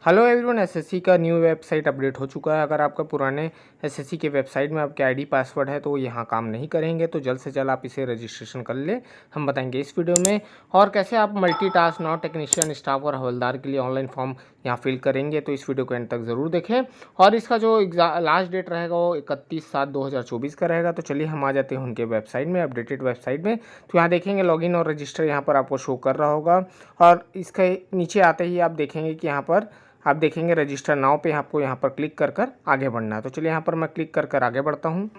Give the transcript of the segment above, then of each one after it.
Hello everyone, SSC का new website update हो चुका है। अगर आपका पुराने एसएससी के वेबसाइट में आपके आईडी पासवर्ड है तो यहाँ काम नहीं करेंगे, तो जल्द से जल्द आप इसे रजिस्ट्रेशन कर ले। हम बताएंगे इस वीडियो में और कैसे आप मल्टीटास्क नॉन टेक्नीशियन स्टाफ और हवलदार के लिए ऑनलाइन फॉर्म यहाँ फिल करेंगे। तो इस वीडियो को एंड तक ज़रूर देखें। और इसका जो लास्ट डेट रहेगा वो 31/7/2024 का रहेगा। तो चलिए हम आ जाते हैं उनके वेबसाइट में, अपडेटेड वेबसाइट में। तो यहाँ देखेंगे लॉगिन और रजिस्टर यहाँ पर आपको शो कर रहा होगा। और इसके नीचे आते ही आप देखेंगे कि यहाँ पर आप देखेंगे रजिस्टर नाउ पे आपको यहाँ पर क्लिक कर कर आगे बढ़ना है। तो चलिए यहाँ पर मैं क्लिक कर कर आगे बढ़ता हूँ।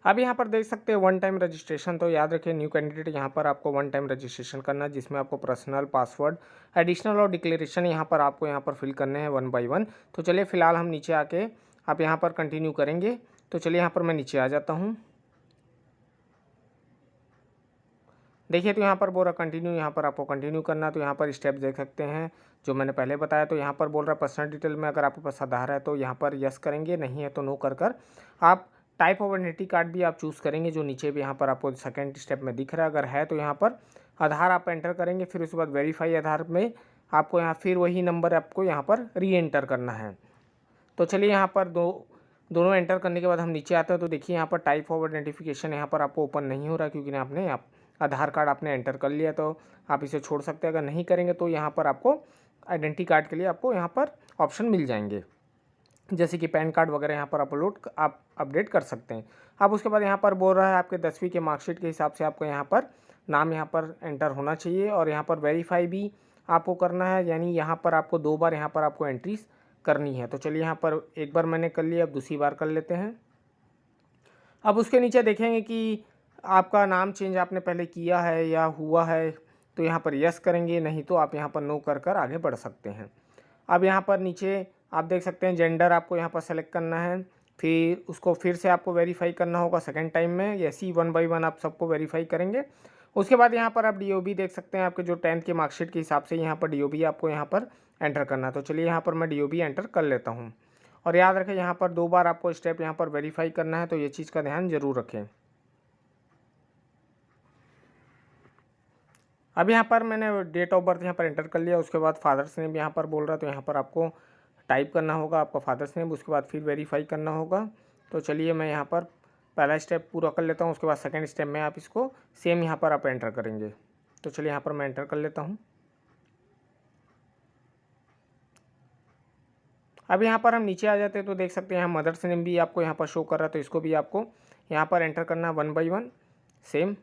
अब यहाँ पर देख सकते हैं वन टाइम रजिस्ट्रेशन। तो याद रखिए न्यू कैंडिडेट यहाँ पर आपको वन टाइम रजिस्ट्रेशन करना है, जिसमें आपको पर्सनल पासवर्ड एडिशनल और डिक्लेरेशन यहाँ पर आपको यहाँ पर फिल करने हैं 1 बाय 1। तो चलिए फिलहाल हम नीचे आके आप यहाँ पर कंटिन्यू करेंगे। तो चलिए यहाँ पर मैं नीचे आ जाता हूँ। देखिए तो यहाँ पर बोल रहा कंटिन्यू, यहाँ पर आपको कंटिन्यू करना। तो यहाँ पर स्टेप देख सकते हैं जो मैंने पहले बताया। तो यहाँ पर बोल रहा पर्सनल डिटेल में अगर आपके पास आधार है तो यहाँ पर यस करेंगे, नहीं है तो नो कर कर आप टाइप ऑफ आइडेंटिटी कार्ड भी आप चूज़ करेंगे, जो नीचे भी यहाँ पर आपको सेकंड स्टेप में दिख रहा है। अगर है तो यहाँ पर आधार आप एंटर करेंगे, फिर उसके बाद वेरीफाई आधार में आपको यहाँ फिर वही नंबर आपको यहाँ पर री एंटर करना है। तो चलिए यहाँ पर दोनों एंटर करने के बाद हम नीचे आते हैं। तो देखिए यहाँ पर टाइप ऑफ आइडेंटिफिकेशन यहाँ पर आपको ओपन नहीं हो रहा, क्योंकि आपने आधार कार्ड आपने एंटर कर लिया। तो आप इसे छोड़ सकते हैं। अगर नहीं करेंगे तो यहाँ पर आपको आइडेंटिटी कार्ड के लिए आपको यहाँ पर ऑप्शन मिल जाएंगे, जैसे कि पैन कार्ड वगैरह यहाँ पर आप अपडेट कर सकते हैं। अब उसके बाद यहाँ पर बोल रहा है आपके 10वीं के मार्कशीट के हिसाब से आपको यहाँ पर नाम यहाँ पर एंटर होना चाहिए, और यहाँ पर वेरीफाई भी आपको करना है, यानी यहाँ पर आपको 2 बार यहाँ पर आपको एंट्रीज करनी है। तो चलिए यहाँ पर एक बार मैंने कर लिया, अब दूसरी बार कर लेते हैं। अब उसके नीचे देखेंगे कि आपका नाम चेंज आपने पहले किया है या हुआ है, तो यहाँ पर यस करेंगे, नहीं तो आप यहाँ पर नो कर कर आगे बढ़ सकते हैं। अब यहाँ पर नीचे आप देख सकते हैं जेंडर आपको यहाँ पर सेलेक्ट करना है, फिर उसको फिर से आपको वेरीफाई करना होगा सेकंड टाइम में। ऐसे ही 1 बाय 1 आप सबको वेरीफाई करेंगे। उसके बाद यहाँ पर आप डीओबी देख सकते हैं, आपके जो 10th के मार्कशीट के हिसाब से यहाँ पर डीओबी आपको यहाँ पर एंटर करना है। तो चलिए यहाँ पर मैं डीओबी एंटर कर लेता हूँ। और याद रखें यहाँ पर 2 बार आपको स्टेप यहाँ पर वेरीफाई करना है, तो ये चीज़ का ध्यान जरूर रखें। अब यहाँ पर मैंने डेट ऑफ बर्थ यहाँ पर एंटर कर लिया। उसके बाद फादर्स नेम यहाँ पर बोल रहा है, तो यहाँ पर आपको टाइप करना होगा आपका फादर्स नेम। उसके बाद फिर वेरीफाई करना होगा। तो चलिए मैं यहाँ पर पहला स्टेप पूरा कर लेता हूँ, उसके बाद सेकंड स्टेप में आप इसको सेम यहाँ पर आप एंटर करेंगे। तो चलिए यहाँ पर मैं एंटर कर लेता हूँ। अब यहाँ पर हम नीचे आ जाते हैं तो देख सकते हैं यहाँ मदर्स नेम भी आपको यहाँ पर शो कर रहा है, तो इसको भी आपको यहाँ पर एंटर करना 1 बाय 1 सेम।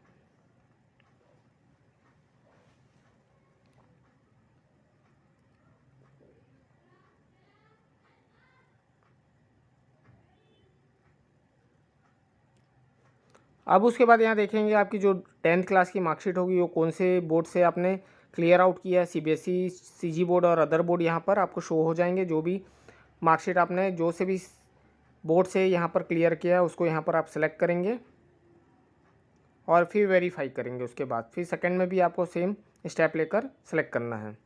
अब उसके बाद यहाँ देखेंगे आपकी जो 10th क्लास की मार्कशीट होगी वो कौन से बोर्ड से आपने क्लियर आउट किया है। सीबीएसई, सीजी बोर्ड और अदर बोर्ड यहाँ पर आपको शो हो जाएंगे। जो भी मार्कशीट आपने जो से भी बोर्ड से यहाँ पर क्लियर किया है उसको यहाँ पर आप सेलेक्ट करेंगे और फिर वेरीफाई करेंगे। उसके बाद फिर सेकंड में भी आपको सेम स्टेप लेकर सेलेक्ट करना है।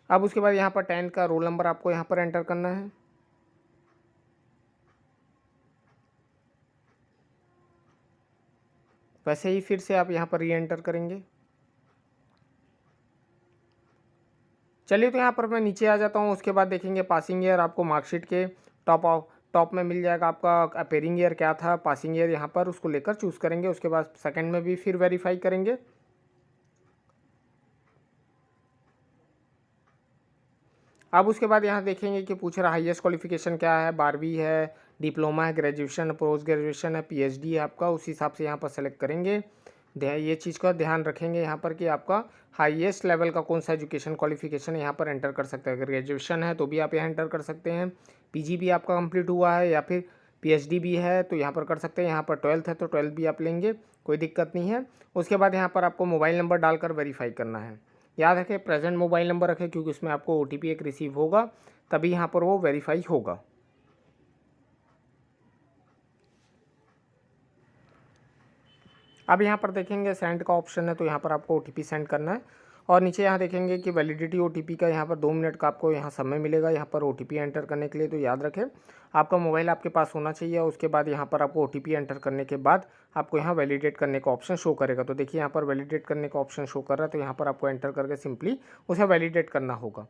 अब उसके बाद यहाँ पर 10th का रोल नंबर आपको यहाँ पर एंटर करना है। वैसे ही फिर से आप यहाँ पर री एंटर करेंगे। चलिए तो यहाँ पर मैं नीचे आ जाता हूँ। उसके बाद देखेंगे पासिंग ईयर आपको मार्कशीट के टॉप में मिल जाएगा। आपका अपेयरिंग ईयर क्या था, पासिंग ईयर यहाँ पर उसको लेकर चूज़ करेंगे। उसके बाद सेकंड में भी फिर वेरीफाई करेंगे। अब उसके बाद यहाँ देखेंगे कि पूछ रहा हाईएस्ट क्वालिफिकेशन क्या है, 12वीं है, डिप्लोमा है, ग्रेजुएशन, पोस्ट ग्रेजुएशन है, पीएचडी है आपका। उस हिसाब से यहाँ पर सेलेक्ट करेंगे। ये चीज़ का ध्यान रखेंगे यहाँ पर कि आपका हाईएस्ट लेवल का कौन सा एजुकेशन क्वालिफिकेशन यहाँ पर एंटर कर सकते हैं। अगर ग्रेजुएशन है तो भी आप यहाँ एंटर कर सकते हैं, पीजी भी आपका कंप्लीट हुआ है या फिर पीएचडी भी है तो यहाँ पर कर सकते हैं। यहाँ पर 12th है तो 12th भी आप लेंगे, कोई दिक्कत नहीं है। उसके बाद यहाँ पर आपको मोबाइल नंबर डालकर वेरीफाई करना है। याद रखें प्रेजेंट मोबाइल नंबर रखें, क्योंकि उसमें आपको ओटीपी एक रिसीव होगा, तभी यहाँ पर वो वेरीफाई होगा। अब यहाँ पर देखेंगे सेंड का ऑप्शन है, तो यहाँ पर आपको ओटीपी सेंड करना है। और नीचे यहाँ देखेंगे कि वैलिडिटी ओटीपी का यहाँ पर 2 मिनट का आपको यहाँ समय मिलेगा यहाँ पर ओटीपी एंटर करने के लिए। तो याद रखें आपका मोबाइल आपके पास होना चाहिए। उसके बाद यहाँ पर आपको ओटीपी एंटर करने के बाद आपको यहाँ वैलिडेट करने का ऑप्शन शो करेगा। तो देखिए यहाँ पर वैलिडेट करने का ऑप्शन शो कर रहा है, तो यहाँ पर आपको एंटर करके सिंपली उसे वैलिडेट करना होगा।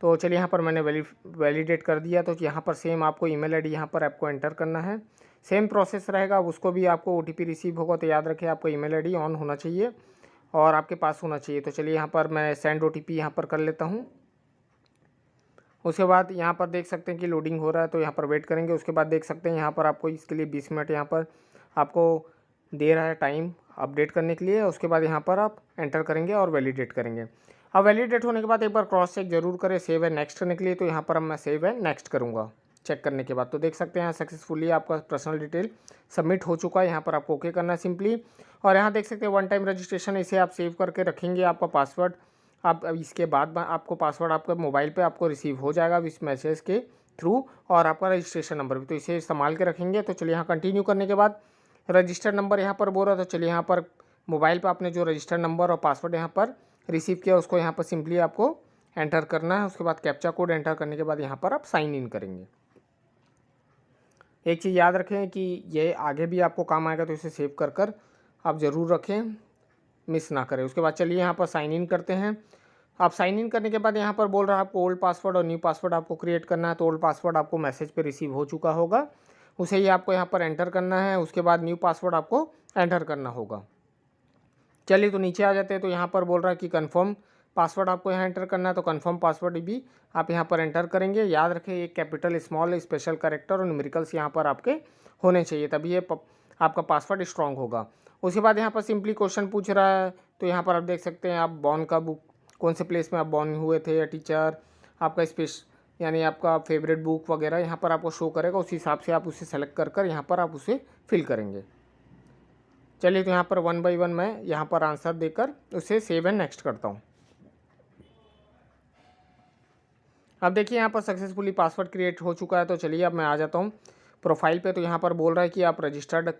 तो चलिए यहाँ पर मैंने वैलिडेट कर दिया। तो यहाँ पर सेम आपको ईमेल आईडी यहाँ पर आपको एंटर करना है, सेम प्रोसेस रहेगा, उसको भी आपको ओटीपी रिसीव होगा। तो याद रखें आपका ईमेल आईडी ऑन होना चाहिए और आपके पास होना चाहिए। तो चलिए यहाँ पर मैं सेंड ओटीपी यहाँ पर कर लेता हूँ। उसके बाद यहाँ पर देख सकते हैं कि लोडिंग हो रहा है, तो यहाँ पर वेट करेंगे। उसके बाद देख सकते हैं यहाँ पर आपको इसके लिए 20 मिनट यहाँ पर आपको दे रहा है टाइम अपडेट करने के लिए। उसके बाद यहाँ पर आप एंटर करेंगे और वैलिडेट करेंगे। अब वैलिडेट होने के बाद एक बार क्रॉस चेक जरूर करें सेव एंड नेक्स्ट करने के लिए। तो यहाँ पर मैं सेव एंड नेक्स्ट करूँगा चेक करने के बाद। तो देख सकते हैं यहाँ सक्सेसफुली आपका पर्सनल डिटेल सबमिट हो चुका है। यहाँ पर आपको ओके करना है सिंपली। और यहाँ देख सकते हैं 1 टाइम रजिस्ट्रेशन, इसे आप सेव करके रखेंगे। आपका पासवर्ड आप इसके बाद आपको पासवर्ड आपका मोबाइल पे आपको रिसीव हो जाएगा इस मैसेज के थ्रू, और आपका रजिस्ट्रेशन नंबर भी। तो इसे संभाल के रखेंगे। तो चलिए यहाँ कंटिन्यू करने के बाद रजिस्टर्ड नंबर यहाँ पर बोल रहा। तो चलिए यहाँ पर मोबाइल पर आपने जो रजिस्टर्ड नंबर और पासवर्ड यहाँ पर रिसीव किया उसको यहाँ पर सिंपली आपको एंटर करना है। उसके बाद कैप्चा कोड एंटर करने के बाद यहाँ पर आप साइन इन करेंगे। एक चीज़ याद रखें कि ये आगे भी आपको काम आएगा, तो इसे सेव कर आप ज़रूर रखें, मिस ना करें। उसके बाद चलिए यहाँ पर साइन इन करते हैं। आप साइन इन करने के बाद यहाँ पर बोल रहा है आपको ओल्ड पासवर्ड और न्यू पासवर्ड आपको क्रिएट करना है। तो ओल्ड पासवर्ड आपको मैसेज पे रिसीव हो चुका होगा, उसे ही आपको यहाँ पर एंटर करना है। उसके बाद न्यू पासवर्ड आपको एंटर करना होगा। चलिए तो नीचे आ जाते हैं। तो यहाँ पर बोल रहा है कि कन्फर्म पासवर्ड आपको यहाँ एंटर करना है। तो कन्फर्म पासवर्ड भी आप यहाँ पर एंटर करेंगे। याद रखें एक कैपिटल, स्मॉल, स्पेशल कैरेक्टर और न्यूमेरिकल्स यहाँ पर आपके होने चाहिए, तभी ये आपका पासवर्ड स्ट्रॉन्ग होगा। उसके बाद यहाँ पर सिंपली क्वेश्चन पूछ रहा है। तो यहाँ पर आप देख सकते हैं आप बॉर्न का बुक, कौन से प्लेस में आप बॉर्न हुए थे, या टीचर, आपका स्पेस यानी आपका फेवरेट बुक वगैरह यहाँ पर आपको शो करेगा। उस हिसाब से आप उसे सेलेक्ट कर यहाँ पर आप उसे फिल करेंगे। चलिए तो यहाँ पर 1 बाय 1 मैं यहाँ पर आंसर देकर उसे सेव एंड नेक्स्ट करता हूँ। अब देखिए यहाँ पर सक्सेसफुली पासवर्ड क्रिएट हो चुका है। तो चलिए अब मैं आ जाता हूँ प्रोफाइल पे। तो यहाँ पर बोल रहा है कि आप रजिस्टर्ड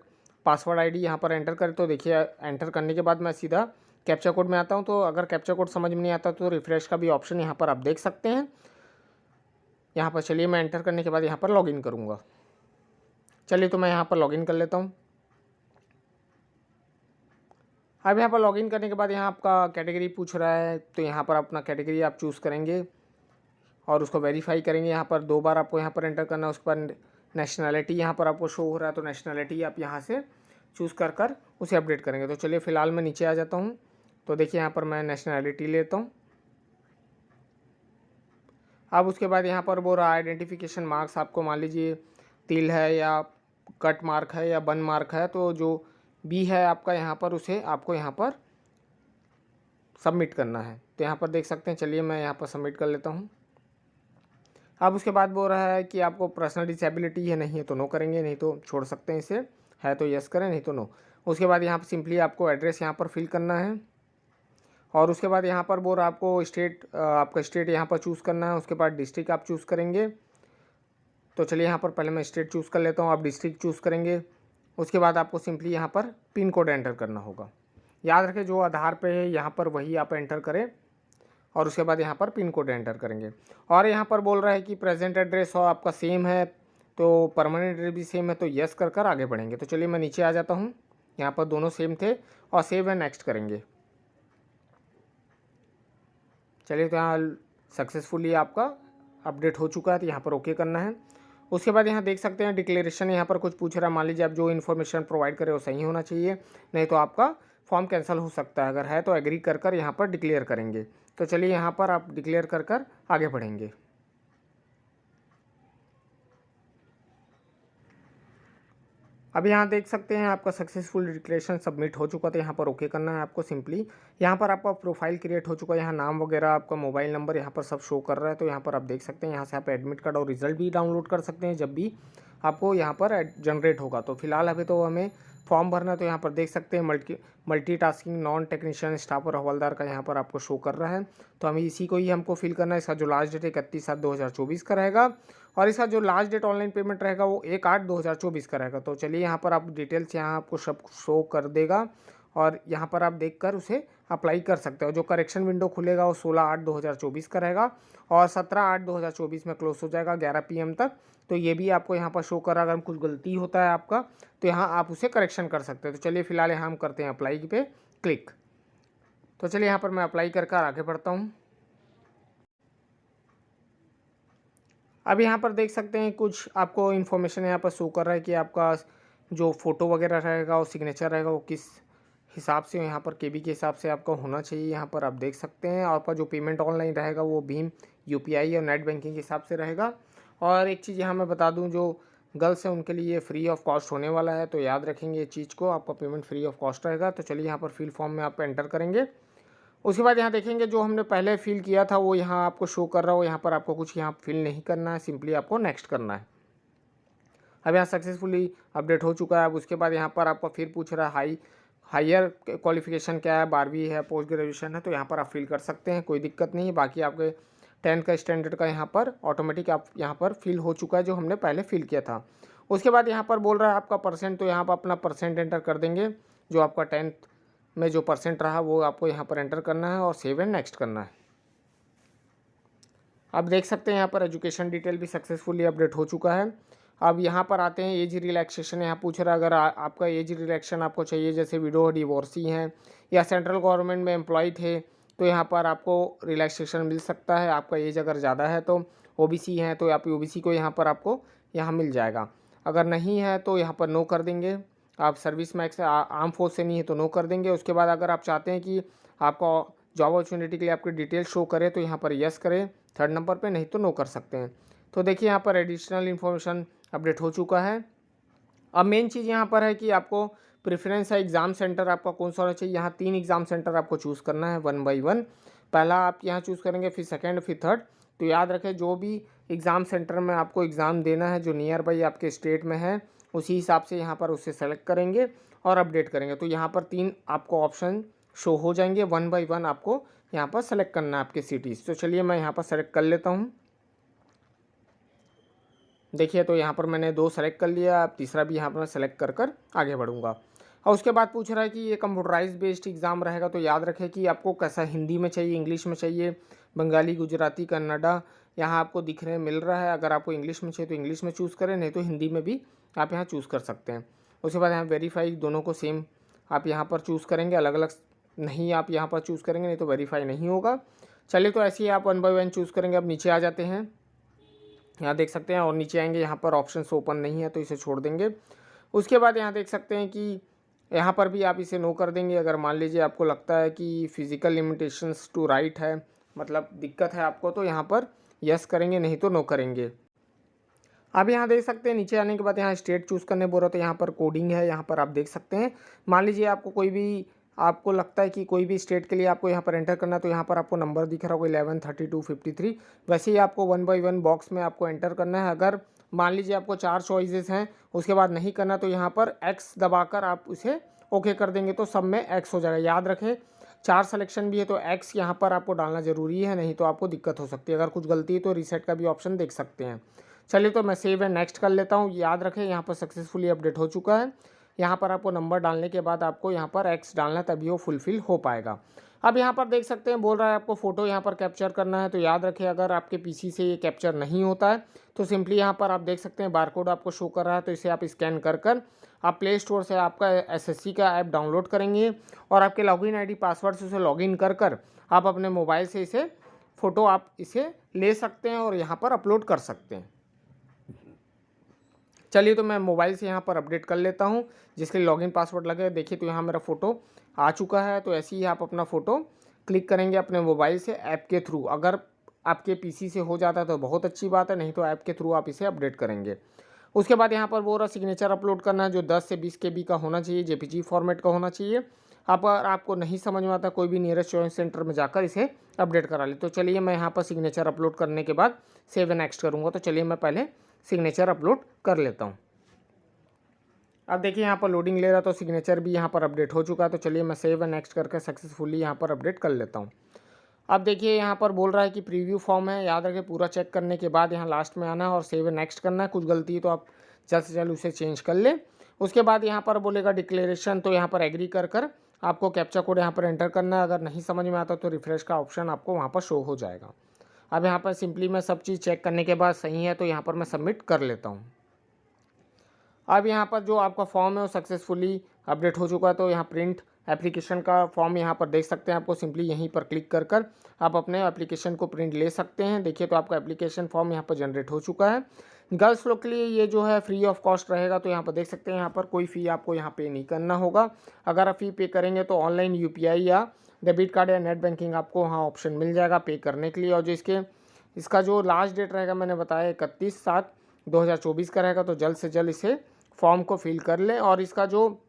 पासवर्ड आईडी यहाँ पर एंटर करें। तो देखिए एंटर करने के बाद मैं सीधा कैप्चा कोड में आता हूँ। तो अगर कैप्चा कोड समझ में नहीं आता तो रिफ्रेश का भी ऑप्शन यहाँ पर आप देख सकते हैं। यहाँ पर चलिए मैं एंटर करने के बाद यहाँ पर लॉगिन करूँगा। चलिए तो मैं यहाँ पर लॉगिन कर लेता हूँ। अब यहाँ पर लॉगिन करने के बाद यहाँ आपका कैटेगरी पूछ रहा है। तो यहाँ पर अपना कैटेगरी आप चूज़ करेंगे और उसको वेरीफाई करेंगे। यहाँ पर 2 बार आपको यहाँ पर एंटर करना है। उसके बाद नेशनैलिटी यहाँ पर आपको शो हो रहा है, तो नेशनैलिटी आप यहाँ से चूज़ कर उसे अपडेट करेंगे। तो चलिए फ़िलहाल मैं नीचे आ जाता हूँ। तो देखिए यहाँ पर मैं नेशनैलिटी लेता हूँ। अब उसके बाद यहाँ पर वो रहा आइडेंटिफिकेशन मार्क्स, आपको मान लीजिए तिल है या कट मार्क है या बन मार्क है। तो जो बी है आपका यहाँ पर उसे आपको यहाँ पर सबमिट करना है। तो यहाँ पर देख सकते हैं। चलिए मैं यहाँ पर सबमिट कर लेता हूँ। अब उसके बाद बोल रहा है कि आपको पर्सनल डिसेबिलिटी है, नहीं है तो नो करेंगे, नहीं तो छोड़ सकते हैं इसे, है तो यस करें, नहीं तो नो। उसके बाद यहाँ पर सिंपली आपको एड्रेस यहाँ पर फिल करना है। और उसके बाद यहाँ पर बोल रहा है आपको स्टेट, आपका स्टेट यहाँ पर चूज़ करना है। उसके बाद डिस्ट्रिक्ट आप चूज़ करेंगे। तो चलिए यहाँ पर पहले मैं स्टेट चूज़ कर लेता हूँ, आप डिस्ट्रिक्ट चूज़ करेंगे। उसके बाद आपको सिंपली यहाँ पर पिन कोड एंटर करना होगा। याद रखें जो आधार पे है यहाँ पर वही आप एंटर करें, और उसके बाद यहाँ पर पिन कोड एंटर करेंगे। और यहाँ पर बोल रहा है कि प्रेजेंट एड्रेस और आपका सेम है, तो परमानेंट एड्रेस भी सेम है, तो यस कर आगे बढ़ेंगे। तो चलिए मैं नीचे आ जाता हूँ। यहाँ पर दोनों सेम थे और सेव एंड नेक्स्ट करेंगे। चलिए तो यहाँ सक्सेसफुली आपका अपडेट हो चुका है, तो यहाँ पर ओके करना है। उसके बाद यहाँ देख सकते हैं डिक्लेरेशन यहाँ पर कुछ पूछ रहा है। मान लीजिए आप जो इन्फॉर्मेशन प्रोवाइड करें वो सही होना चाहिए, नहीं तो आपका फॉर्म कैंसिल हो सकता है। अगर है तो एग्री कर यहाँ पर डिक्लेयर करेंगे। तो चलिए यहाँ पर आप डिक्लेयर कर आगे बढ़ेंगे। अब यहाँ देख सकते हैं आपका सक्सेसफुल डिक्लेरेशन सबमिट हो चुका, तो यहाँ पर ओके करना है आपको सिंपली। यहाँ पर आपका प्रोफाइल क्रिएट हो चुका है। यहाँ नाम वगैरह, आपका मोबाइल नंबर यहाँ पर सब शो कर रहा है। तो यहाँ पर आप देख सकते हैं, यहाँ से आप एडमिट कार्ड और रिजल्ट भी डाउनलोड कर सकते हैं जब भी आपको यहाँ पर जनरेट होगा। तो फिलहाल अभी तो हमें फॉर्म भरना है। तो यहाँ पर देख सकते हैं मल्टीटास्किंग नॉन टेक्नीशियन स्टाफ और हवलदार का यहाँ पर आपको शो कर रहा है। तो हमें इसी को ही हमको फिल करना है। इसका जो लास्ट डेट 31/7/2024 का रहेगा, और इसका जो लास्ट डेट ऑनलाइन पेमेंट रहेगा वो 1/8/2024 का रहेगा। तो चलिए यहाँ पर आप डिटेल्स यहाँ आपको सब शो कर देगा। और यहाँ पर आप देखकर उसे अप्लाई कर सकते हो। जो करेक्शन विंडो खुलेगा वो 16/8/2024 का रहेगा और 17/8/2024 में क्लोज हो जाएगा 11 PM तक। तो ये भी आपको यहाँ पर शो कर रहा है। अगर कुछ गलती होता है आपका तो यहाँ आप उसे करेक्शन कर सकते हैं। तो चलिए फिलहाल यहाँ हम करते हैं अप्लाई पे क्लिक। तो चलिए यहाँ पर मैं अप्लाई कर आगे बढ़ता हूँ। अब यहाँ पर देख सकते हैं कुछ आपको इन्फॉर्मेशन यहाँ पर शो कर रहा है कि आपका जो फ़ोटो वगैरह रहेगा वो सिग्नेचर रहेगा वो किस हिसाब से यहाँ पर केबी के हिसाब से आपका होना चाहिए। यहाँ पर आप देख सकते हैं आपका जो पेमेंट ऑनलाइन रहेगा वो भीम UPI और नेट बैंकिंग के हिसाब से रहेगा। और एक चीज़ यहाँ मैं बता दूँ, जो गर्ल्स हैं उनके लिए फ्री ऑफ कॉस्ट होने वाला है, तो याद रखेंगे ये चीज़ को, आपका पेमेंट फ्री ऑफ कॉस्ट रहेगा। तो चलिए यहाँ पर फिल फॉर्म में आप एंटर करेंगे। उसके बाद यहाँ देखेंगे जो हमने पहले फिल किया था वो यहाँ आपको शो कर रहा हो। यहाँ पर आपको कुछ यहाँ फिल नहीं करना है, सिंपली आपको नेक्स्ट करना है। अब यहाँ सक्सेसफुली अपडेट हो चुका है। अब उसके बाद यहाँ पर आपको फिर पूछ रहा है हायर क्वालिफिकेशन क्या है, 12वीं है, पोस्ट ग्रेजुएशन है, तो यहाँ पर आप फिल कर सकते हैं, कोई दिक्कत नहीं है। बाकी आपके 10th का स्टैंडर्ड का यहाँ पर ऑटोमेटिक आप यहाँ पर फिल हो चुका है जो हमने पहले फिल किया था। उसके बाद यहाँ पर बोल रहा है आपका परसेंट, तो यहाँ पर अपना परसेंट एंटर कर देंगे। जो आपका 10th में जो परसेंट रहा वो आपको यहाँ पर एंटर करना है और सेव एंड नेक्स्ट करना है। अब देख सकते हैं यहाँ पर एजुकेशन डिटेल भी सक्सेसफुली अपडेट हो चुका है। अब यहाँ पर आते हैं एज रिलैक्सेशन। यहाँ पूछ रहा है अगर आपका एज रिलैक्सेशन आपको चाहिए, जैसे विडो डिवोर्सी हैं या सेंट्रल गवर्नमेंट में एम्प्लॉय थे, तो यहाँ पर आपको रिलैक्सेशन मिल सकता है। आपका एज अगर ज़्यादा है तो OBC हैं तो आप OBC को यहाँ पर आपको यहाँ मिल जाएगा। अगर नहीं है तो यहाँ पर नो कर देंगे। आप सर्विस मैक्स आर्म फोर्स से नहीं है तो नो कर देंगे। उसके बाद अगर आप चाहते हैं कि आपका जॉब अपॉर्चुनिटी के लिए आपकी डिटेल शो करे तो यहाँ पर यस करें 3rd नंबर पे, नहीं तो नो कर सकते हैं। तो देखिए यहाँ पर एडिशनल इन्फॉर्मेशन अपडेट हो चुका है। अब मेन चीज़ यहाँ पर है कि आपको प्रेफरेंस है एग्ज़ाम सेंटर आपका कौन सा होना चाहिए। यहाँ 3 एग्ज़ाम सेंटर आपको चूज़ करना है 1 by 1। पहला आप यहाँ चूज़ करेंगे, फिर सेकंड, फिर थर्ड। तो याद रखें जो भी एग्ज़ाम सेंटर में आपको एग्ज़ाम देना है जो नियर बाई आपके स्टेट में है उसी हिसाब से यहाँ पर उसे सेलेक्ट करेंगे और अपडेट करेंगे। तो यहाँ पर 3 आपको ऑप्शन शो हो जाएंगे, 1 by 1 आपको यहाँ पर सेलेक्ट करना है आपके सिटीज़। तो चलिए मैं यहाँ पर सेलेक्ट कर लेता हूँ। देखिए तो यहाँ पर मैंने 2 सेलेक्ट कर लिया, अब तीसरा भी यहाँ पर मैं सेलेक्ट कर आगे बढ़ूँगा। और उसके बाद पूछ रहा है कि ये कंप्यूटराइज बेस्ड एग्ज़ाम रहेगा, तो याद रखें कि आपको कैसा हिंदी में चाहिए, इंग्लिश में चाहिए, बंगाली, गुजराती, कन्नडा यहाँ आपको दिखने मिल रहा है। अगर आपको इंग्लिश में चाहिए तो इंग्लिश में चूज़ करें, नहीं तो हिंदी में भी आप यहाँ चूज़ कर सकते हैं। उसके बाद यहाँ वेरीफाई, दोनों को सेम आप यहाँ पर चूज़ करेंगे, अलग अलग नहीं आप यहाँ पर चूज़ करेंगे, नहीं तो वेरीफाई नहीं होगा। चलिए तो ऐसे ही आप 1 by 1 चूज़ करेंगे। अब नीचे आ जाते हैं, यहाँ देख सकते हैं, और नीचे आएंगे यहाँ पर ऑप्शंस ओपन नहीं है तो इसे छोड़ देंगे। उसके बाद यहाँ देख सकते हैं कि यहाँ पर भी आप इसे नो कर देंगे। अगर मान लीजिए आपको लगता है कि फिज़िकल लिमिटेशंस टू राइट है, मतलब दिक्कत है आपको, तो यहाँ पर यस करेंगे, नहीं तो नो करेंगे। अब यहाँ देख सकते हैं नीचे आने के बाद यहाँ स्टेट चूज़ करने बोल रहा, तो यहाँ पर कोडिंग है, यहाँ पर आप देख सकते हैं। मान लीजिए आपको कोई भी आपको लगता है कि कोई भी स्टेट के लिए आपको यहाँ पर एंटर करना है, तो यहाँ पर आपको नंबर दिख रहा होगा 11, 32, 53। वैसे ही आपको 1 by 1 बॉक्स में आपको एंटर करना है। अगर मान लीजिए आपको 4 चॉइसेस हैं उसके बाद नहीं करना, तो यहाँ पर X दबाकर आप उसे ओके कर देंगे तो सब में X हो जाएगा। याद रखें 4 सिलेक्शन भी है तो X यहाँ पर आपको डालना ज़रूरी है, नहीं तो आपको दिक्कत हो सकती है। अगर कुछ गलती है तो रीसेट का भी ऑप्शन देख सकते हैं। चलिए तो मैं सेव एंड नेक्स्ट कर लेता हूँ। याद रखें यहाँ पर सक्सेसफुली अपडेट हो चुका है। यहाँ पर आपको नंबर डालने के बाद आपको यहाँ पर X डालना है, तभी वो फुलफिल हो पाएगा। अब यहाँ पर देख सकते हैं बोल रहा है आपको फ़ोटो यहाँ पर कैप्चर करना है। तो याद रखें अगर आपके PC से ये कैप्चर नहीं होता है तो सिंपली यहाँ पर आप देख सकते हैं बारकोड आपको शो कर रहा है, तो इसे आप स्कैन कर आप प्ले स्टोर से आपका SSC का ऐप डाउनलोड करेंगे और आपके लॉगिन ID पासवर्ड से उसे लॉगिन कर आप अपने मोबाइल से इसे फ़ोटो आप इसे ले सकते हैं और यहाँ पर अपलोड कर सकते हैं। चलिए तो मैं मोबाइल से यहाँ पर अपडेट कर लेता हूँ जिसके लिए लॉगिन पासवर्ड लगे। देखिए तो यहाँ मेरा फ़ोटो आ चुका है। तो ऐसे ही आप अपना फ़ोटो क्लिक करेंगे अपने मोबाइल से ऐप के थ्रू। अगर आपके PC से हो जाता है तो बहुत अच्छी बात है, नहीं तो ऐप के थ्रू आप इसे अपडेट करेंगे। उसके बाद यहाँ पर वो रहा सिग्नेचर अपलोड करना है जो 10 से 20 KB का होना चाहिए, JPG फॉर्मेट का होना चाहिए। अगर आपको नहीं समझ में आता कोई भी नियरेस्ट चॉइस सेंटर में जाकर इसे अपडेट करा ले। तो चलिए मैं यहाँ पर सिग्नेचर अपलोड करने के बाद सेव एंड नेक्स्ट करूँगा। तो चलिए मैं पहले सिग्नेचर अपलोड कर लेता हूँ। अब देखिए यहाँ पर लोडिंग ले रहा तो सिग्नेचर भी यहाँ पर अपडेट हो चुका है। तो चलिए मैं सेव एंड नेक्स्ट करके सक्सेसफुली यहाँ पर अपडेट कर लेता हूँ। अब देखिए यहाँ पर बोल रहा है कि प्रीव्यू फॉर्म है। याद रखें पूरा चेक करने के बाद यहाँ लास्ट में आना है और सेव एंड नेक्स्ट करना है। कुछ गलती है तो आप जल्द से जल्द उसे चेंज कर ले। उसके बाद यहाँ पर बोलेगा डिक्लेरेशन, तो यहाँ पर एग्री कर आपको कैप्चा कोड यहाँ पर एंटर करना है। अगर नहीं समझ में आता तो रिफ्रेश का ऑप्शन आपको वहाँ पर शो हो जाएगा। अब यहाँ पर सिंपली मैं सब चीज़ चेक करने के बाद सही है तो यहाँ पर मैं सबमिट कर लेता हूँ। अब यहाँ पर जो आपका फॉर्म है वो सक्सेसफुली अपडेट हो चुका है। तो यहाँ प्रिंट एप्लीकेशन का फॉर्म यहाँ पर देख सकते हैं। आपको सिंपली यहीं पर क्लिक कर कर आप अपने एप्लीकेशन को प्रिंट ले सकते हैं। देखिए तो आपका एप्लीकेशन फॉर्म यहाँ पर जनरेट हो चुका है। गर्ल्स लोग के लिए ये जो है फ्री ऑफ कॉस्ट रहेगा। तो यहाँ पर देख सकते हैं यहाँ पर कोई फ़ी आपको यहाँ पे नहीं करना होगा। अगर आप फ़ी पे करेंगे तो ऑनलाइन UPI या डेबिट कार्ड या नेट बैंकिंग आपको वहाँ ऑप्शन मिल जाएगा पे करने के लिए। और जो इसका जो लास्ट डेट रहेगा मैंने बताया 31/7/2024 का रहेगा। तो जल्द से जल्द इसे फॉर्म को फिल कर लें। और इसका जो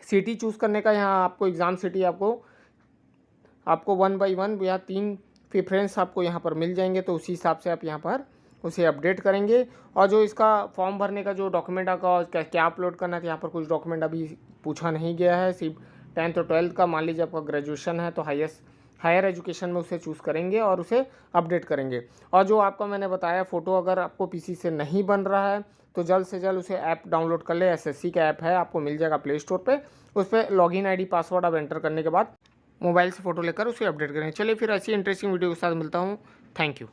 सिटी चूज़ करने का यहाँ आपको एग्ज़ाम सिटी आपको 1 बाई 1 या 3 प्रेफरेंस आपको यहाँ पर मिल जाएंगे। तो उसी हिसाब से आप यहाँ पर उसे अपडेट करेंगे। और जो इसका फॉर्म भरने का जो डॉक्यूमेंट आपका क्या अपलोड करना है, तो यहाँ पर कुछ डॉक्यूमेंट अभी पूछा नहीं गया है। सिर्फ 10th और 12th का, मान लीजिए आपका ग्रेजुएशन है तो हायर एजुकेशन में उसे चूज़ करेंगे और उसे अपडेट करेंगे। और जो आपका मैंने बताया फ़ोटो अगर आपको PC से नहीं बन रहा है तो जल्द से जल्द उसे ऐप डाउनलोड कर ले। SSC का ऐप है, आपको मिल जाएगा प्ले स्टोर पे। उस पर लॉगिन ID पासवर्ड आप एंटर करने के बाद मोबाइल से फ़ोटो लेकर उसे अपडेट करें। चलिए फिर ऐसी इंटरेस्टिंग वीडियो के साथ मिलता हूँ। Thank you.